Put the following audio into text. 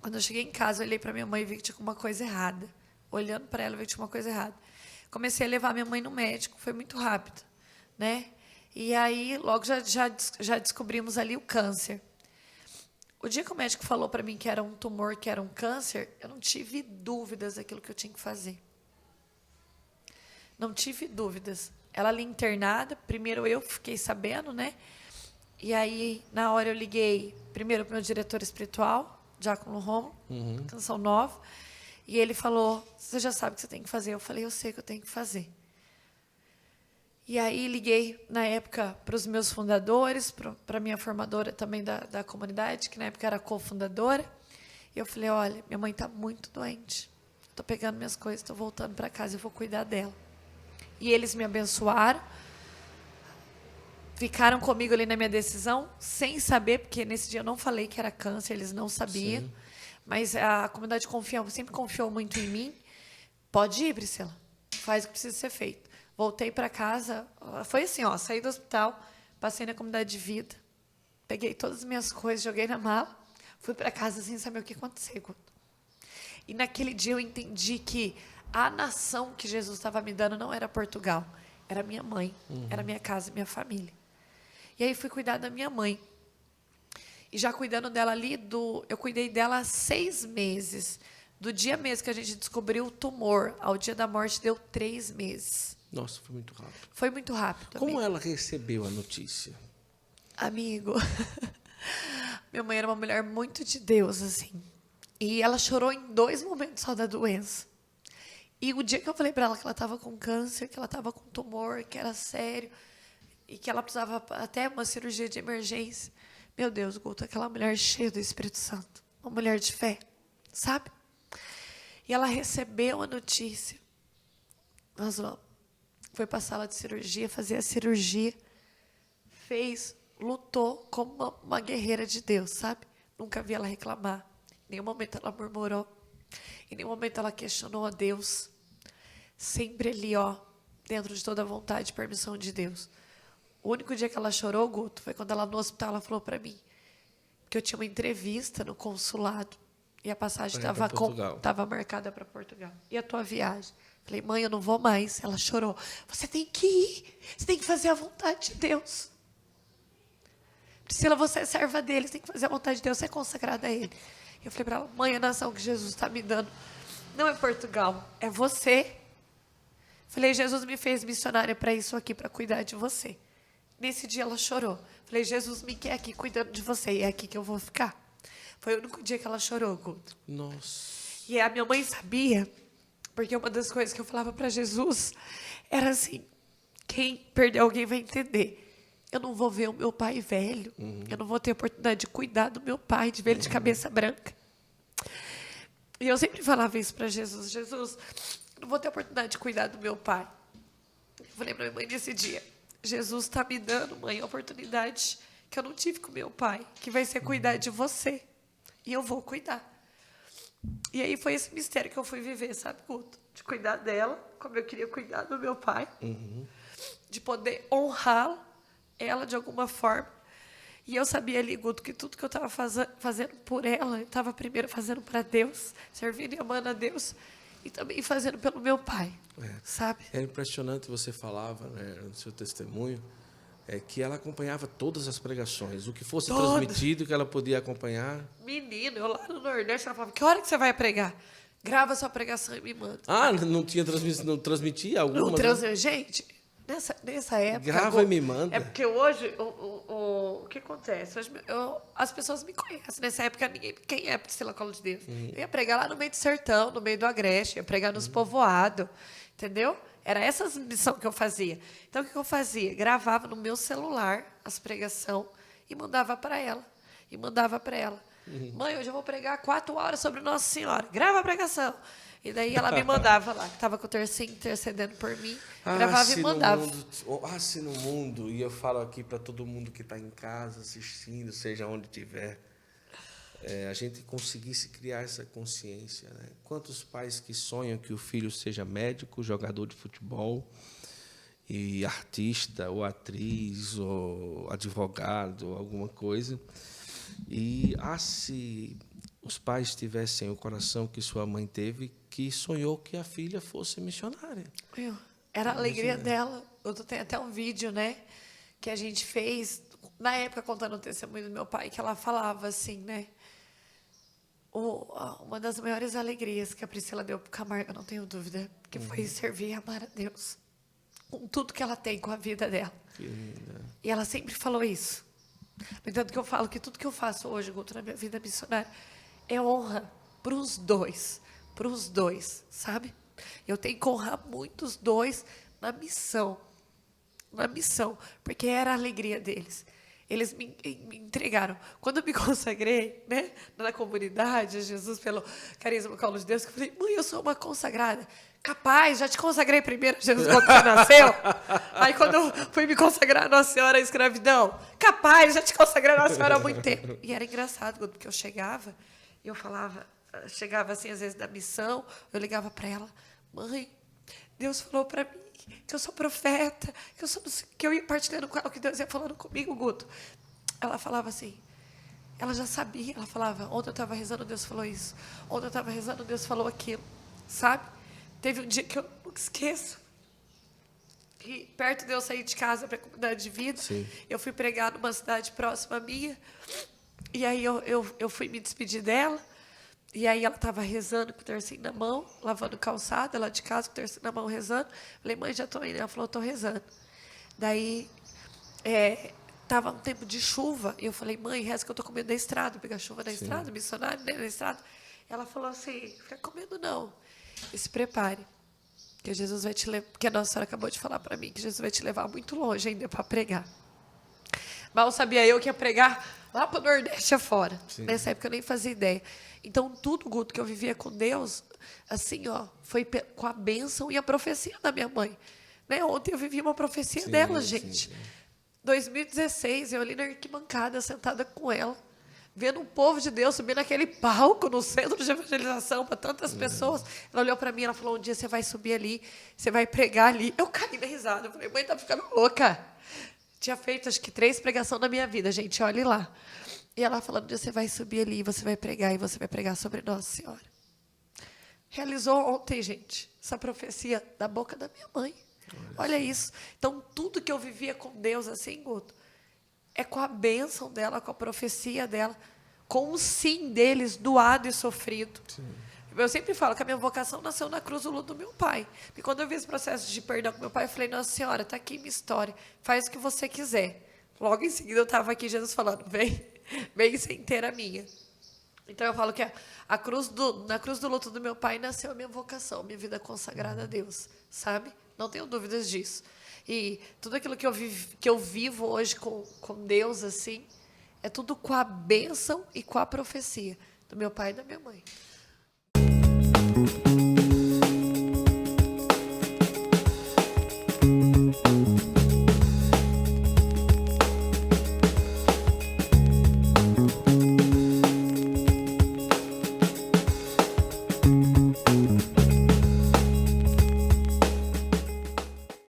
Quando eu cheguei em casa, eu olhei para minha mãe e vi que tinha alguma coisa errada. Olhando para ela, eu vi que tinha uma coisa errada. Comecei a levar minha mãe no médico, foi muito rápido, né? E aí, logo já descobrimos ali o câncer. O dia que o médico falou para mim que era um tumor, que era um câncer, eu não tive dúvidas daquilo que eu tinha que fazer. Não tive dúvidas. Ela ali internada, primeiro eu fiquei sabendo, né? E aí, na hora eu liguei primeiro para o meu diretor espiritual, Diácono Romo, Canção Nova, e ele falou, você já sabe o que você tem que fazer? Eu falei, eu sei o que eu tenho que fazer. E aí liguei, na época, para os meus fundadores, para a minha formadora também da comunidade, que na época era cofundadora. E eu falei, olha, minha mãe está muito doente. Estou pegando minhas coisas, estou voltando para casa, eu vou cuidar dela. E eles me abençoaram, ficaram comigo ali na minha decisão, sem saber, porque nesse dia eu não falei que era câncer, eles não sabiam. Sim. Mas a comunidade sempre confiou muito em mim. Pode ir, Priscila, faz o que precisa ser feito. Voltei para casa, foi assim, ó, saí do hospital, passei na comunidade de vida, peguei todas as minhas coisas, joguei na mala, fui para casa sem saber o que aconteceu. E naquele dia eu entendi que a nação que Jesus estava me dando não era Portugal, era minha mãe, era minha casa, minha família. E aí fui cuidar da minha mãe. E já cuidando dela ali, eu cuidei dela há 6 meses. Do dia mesmo que a gente descobriu o tumor, ao dia da morte, deu 3 meses. Nossa, foi muito rápido. Foi muito rápido. Como amigo. ela recebeu a notícia? Amigo, minha mãe era uma mulher muito de Deus, assim. E ela chorou em 2 momentos só da doença. E o dia que eu falei para ela que ela estava com câncer, que ela estava com tumor, que era sério, e que ela precisava até uma cirurgia de emergência. Meu Deus, Guto, aquela mulher cheia do Espírito Santo. Uma mulher de fé, sabe? E ela recebeu a notícia. Nós vamos. Foi para a sala de cirurgia, fazer a cirurgia. Fez, lutou como uma guerreira de Deus, sabe? Nunca vi ela reclamar. Em nenhum momento ela murmurou. Em nenhum momento ela questionou a Deus. Sempre ali, ó, dentro de toda a vontade e permissão de Deus. O único dia que ela chorou, Guto, foi quando ela no hospital ela falou para mim que eu tinha uma entrevista no consulado e a passagem estava marcada para Portugal. E a tua viagem? Falei, mãe, eu não vou mais. Ela chorou. Você tem que ir. Você tem que fazer a vontade de Deus. Priscila, você é serva dele. Você tem que fazer a vontade de Deus. Você é consagrada a ele. Eu falei para ela, mãe, a nação que Jesus está me dando não é Portugal, é você. Falei, Jesus me fez missionária para isso aqui, para cuidar de você. Nesse dia ela chorou. Falei, Jesus me quer aqui cuidando de você e é aqui que eu vou ficar. Foi o único dia que ela chorou, Guto. Nossa. E a minha mãe sabia, porque uma das coisas que eu falava para Jesus era assim, quem perdeu alguém vai entender. Eu não vou ver o meu pai velho. Eu não vou ter a oportunidade de cuidar do meu pai, de ver ele de cabeça branca. E eu sempre falava isso para Jesus. Jesus, eu não vou ter a oportunidade de cuidar do meu pai. Eu falei para minha mãe nesse dia, Jesus está me dando, mãe, a oportunidade que eu não tive com meu pai, que vai ser cuidar de você. E eu vou cuidar. E aí foi esse mistério que eu fui viver, sabe, Guto? De cuidar dela, como eu queria cuidar do meu pai. De poder honrar ela de alguma forma. E eu sabia ali, Guto, que tudo que eu estava fazendo por ela, eu estava primeiro fazendo para Deus, servindo e amando a Deus, e também fazendo pelo meu pai, sabe? É impressionante, você falava, né, no seu testemunho, que ela acompanhava todas as pregações. O que fosse transmitido, que ela podia acompanhar. Menino, eu lá no Nordeste, ela falava, que hora que você vai pregar? Grava sua pregação e me manda. Ah, não tinha não transmitia alguma? Não, gente, nessa época... Grava e me manda. É porque hoje, o que acontece? Hoje, as pessoas me conhecem. Nessa época, quem é Priscila Colo de Deus? Eu ia pregar lá no meio do sertão, no meio do Agreste, ia pregar nos povoados, entendeu? Era essa a missão que eu fazia. Então, o que eu fazia? Gravava no meu celular as pregações e mandava para ela. Mãe, hoje eu vou pregar 4 horas sobre Nossa Senhora. Grava a pregação. E daí ela me mandava lá, que estava com o terceiro intercedendo por mim, gravava e mandava. Se no mundo, e eu falo aqui para todo mundo que está em casa assistindo, seja onde estiver, a gente conseguisse criar essa consciência. Né? Quantos pais que sonham que o filho seja médico, jogador de futebol, e artista, ou atriz, ou advogado, ou alguma coisa, e se os pais tivessem o coração que sua mãe teve, que sonhou que a filha fosse missionária. Era a alegria dela. Eu tenho até um vídeo, né, que a gente fez, na época, contando o testemunho do meu pai, que ela falava assim, né, uma das maiores alegrias que a Priscila deu para o Camargo, eu não tenho dúvida, que foi servir e amar a Deus, com tudo que ela tem, com a vida dela. Que linda. E ela sempre falou isso. No entanto, que eu falo que tudo que eu faço hoje, Guto, na minha vida missionária, é honra para os dois, sabe? Eu tenho que honrar muito os dois na missão, porque era a alegria deles. Eles me entregaram. Quando eu me consagrei, né, na comunidade, Jesus, pelo carisma Colo de Deus, que eu falei, mãe, eu sou uma consagrada. Capaz, já te consagrei primeiro, Jesus, quando você nasceu. Aí, quando eu fui me consagrar a Nossa Senhora à escravidão, capaz, já te consagrei a Nossa Senhora há muito tempo. E era engraçado, porque eu chegava, eu falava, chegava assim, às vezes, da missão, eu ligava para ela, mãe, Deus falou para mim que eu sou profeta, que eu ia partilhando com ela o que Deus ia falando comigo, Guto. Ela falava assim, ela já sabia, ela falava, ontem eu estava rezando, Deus falou isso. Ontem eu estava rezando, Deus falou aquilo, sabe? Teve um dia que eu nunca esqueço, que perto de eu sair de casa para a comunidade de vida, Sim. eu fui pregar numa cidade próxima à minha, e aí eu fui me despedir dela, e aí ela estava rezando com o tercinho na mão, lavando calçada, lá de casa com o tercinho na mão rezando. Falei, mãe, já estou indo. Ela falou, estou rezando. Daí, estava um tempo de chuva, e eu falei, mãe, reza que eu estou com medo da estrada, pegar chuva na estrada, missionário, né, na estrada. Ela falou assim, fica com medo não, e se prepare, que Jesus vai te levar, porque a Nossa Senhora acabou de falar para mim, que Jesus vai te levar muito longe ainda para pregar. Mal sabia eu que ia pregar lá para o Nordeste afora. Sim. Nessa época eu nem fazia ideia. Então, tudo, Guto, que eu vivia com Deus, assim, ó, foi com a bênção e a profecia da minha mãe. Né? Ontem eu vivi uma profecia dela, gente. Sim. 2016, eu ali na arquibancada, sentada com ela, vendo um povo de Deus subir naquele palco no centro de evangelização para tantas pessoas. Ela olhou para mim, ela falou, um dia você vai subir ali, você vai pregar ali. Eu caí na risada, eu falei, mãe, tá ficando louca. Tinha feito, acho que 3 pregações na minha vida, gente, olhe lá. E ela falando, um dia você vai subir ali, você vai pregar, e você vai pregar sobre Nossa Senhora. Realizou ontem, gente, essa profecia da boca da minha mãe. Olha isso. Então, tudo que eu vivia com Deus, assim, Guto, é com a bênção dela, com a profecia dela, com o sim deles, doado e sofrido. Sim. Eu sempre falo que a minha vocação nasceu na cruz do luto do meu pai. E quando eu vi esse processo de perdão com meu pai, eu falei, Nossa Senhora, está aqui minha história, faz o que você quiser. Logo em seguida, eu estava aqui, Jesus falando, vem sem ter a minha. Então, eu falo que na cruz do luto do meu pai nasceu a minha vocação, minha vida consagrada a Deus, sabe? Não tenho dúvidas disso. E tudo aquilo que eu vivo hoje com Deus, assim, é tudo com a bênção e com a profecia do meu pai e da minha mãe.